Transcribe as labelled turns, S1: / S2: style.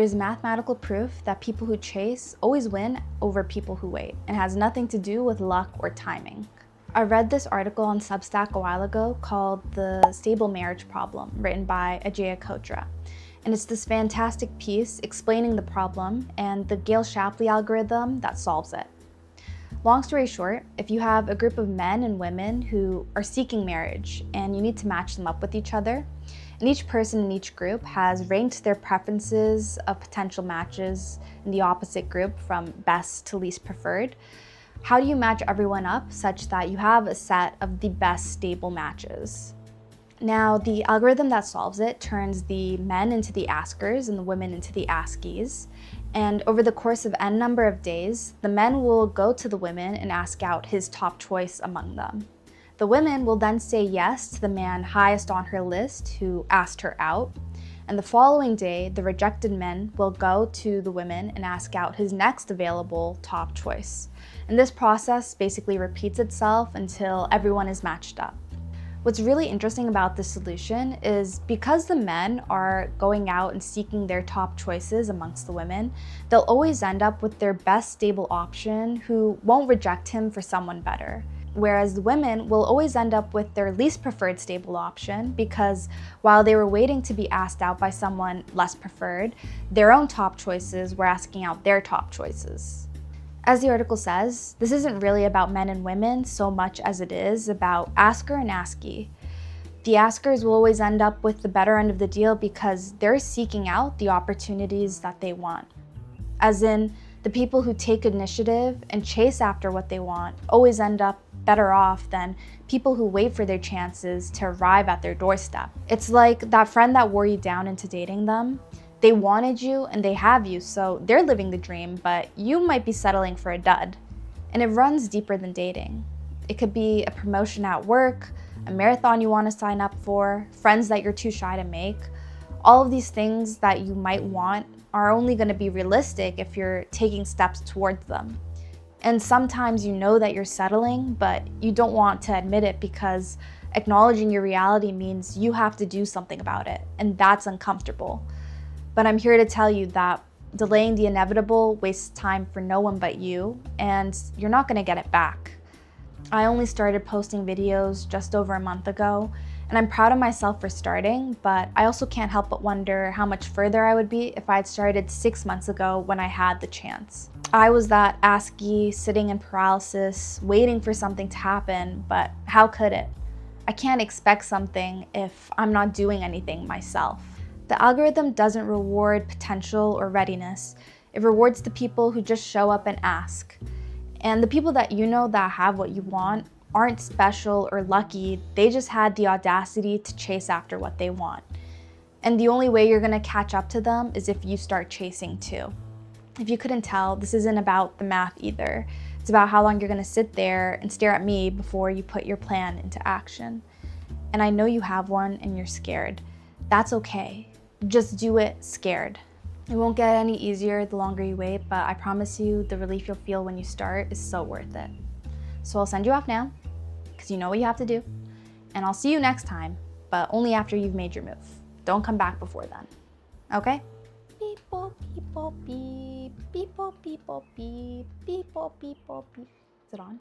S1: There's mathematical proof that people who chase always win over people who wait, and has nothing to do with luck or timing. I read this article on Substack a while ago called The Stable Marriage Problem, written by Ajeya Cotra. And it's this fantastic piece explaining the problem and the Gale Shapley algorithm that solves it. Long story short, if you have a group of men and women who are seeking marriage and you need to match them up with each other, and each person in each group has ranked their preferences of potential matches in the opposite group from best to least preferred, how do you match everyone up such that you have a set of the best stable matches? Now, the algorithm that solves it turns the men into the askers and the women into the askees. And over the course of n number of days, the men will go to the women and ask out his top choice among them. The women will then say yes to the man highest on her list who asked her out. And the following day, the rejected men will go to the women and ask out his next available top choice. And this process basically repeats itself until everyone is matched up. What's really interesting about this solution is because the men are going out and seeking their top choices amongst the women, they'll always end up with their best stable option who won't reject him for someone better. Whereas the women will always end up with their least preferred stable option because while they were waiting to be asked out by someone less preferred, their own top choices were asking out their top choices. As the article says, this isn't really about men and women so much as it is about asker and askee. The askers will always end up with the better end of the deal because they're seeking out the opportunities that they want. As in, the people who take initiative and chase after what they want always end up better off than people who wait for their chances to arrive at their doorstep. It's like that friend that wore you down into dating them. They wanted you and they have you, so they're living the dream, but you might be settling for a dud. And it runs deeper than dating. It could be a promotion at work, a marathon you want to sign up for, friends that you're too shy to make. All of these things that you might want are only going to be realistic if you're taking steps towards them. And sometimes you know that you're settling, but you don't want to admit it because acknowledging your reality means you have to do something about it, and that's uncomfortable. But I'm here to tell you that delaying the inevitable wastes time for no one but you, and you're not going to get it back. I only started posting videos just over a month ago, and I'm proud of myself for starting, but I also can't help but wonder how much further I would be if I had started 6 months ago when I had the chance. I was that askee sitting in paralysis, waiting for something to happen, but how could it? I can't expect something if I'm not doing anything myself. The algorithm doesn't reward potential or readiness. It rewards the people who just show up and ask. And the people that you know that have what you want aren't special or lucky, they just had the audacity to chase after what they want. And the only way you're gonna catch up to them is if you start chasing too. If you couldn't tell, this isn't about the math either. It's about how long you're gonna sit there and stare at me before you put your plan into action. And I know you have one and you're scared. That's okay. Just do it scared. It won't get any easier the longer you wait, but I promise you the relief you'll feel when you start is so worth it. So I'll send you off now, because you know what you have to do. And I'll see you next time, but only after you've made your move. Don't come back before then. Okay? Beep, boop, beep, boop, beep. Beep, boop, beep, boop, beep. Beep, boop, beep, boop, beep. Is it on?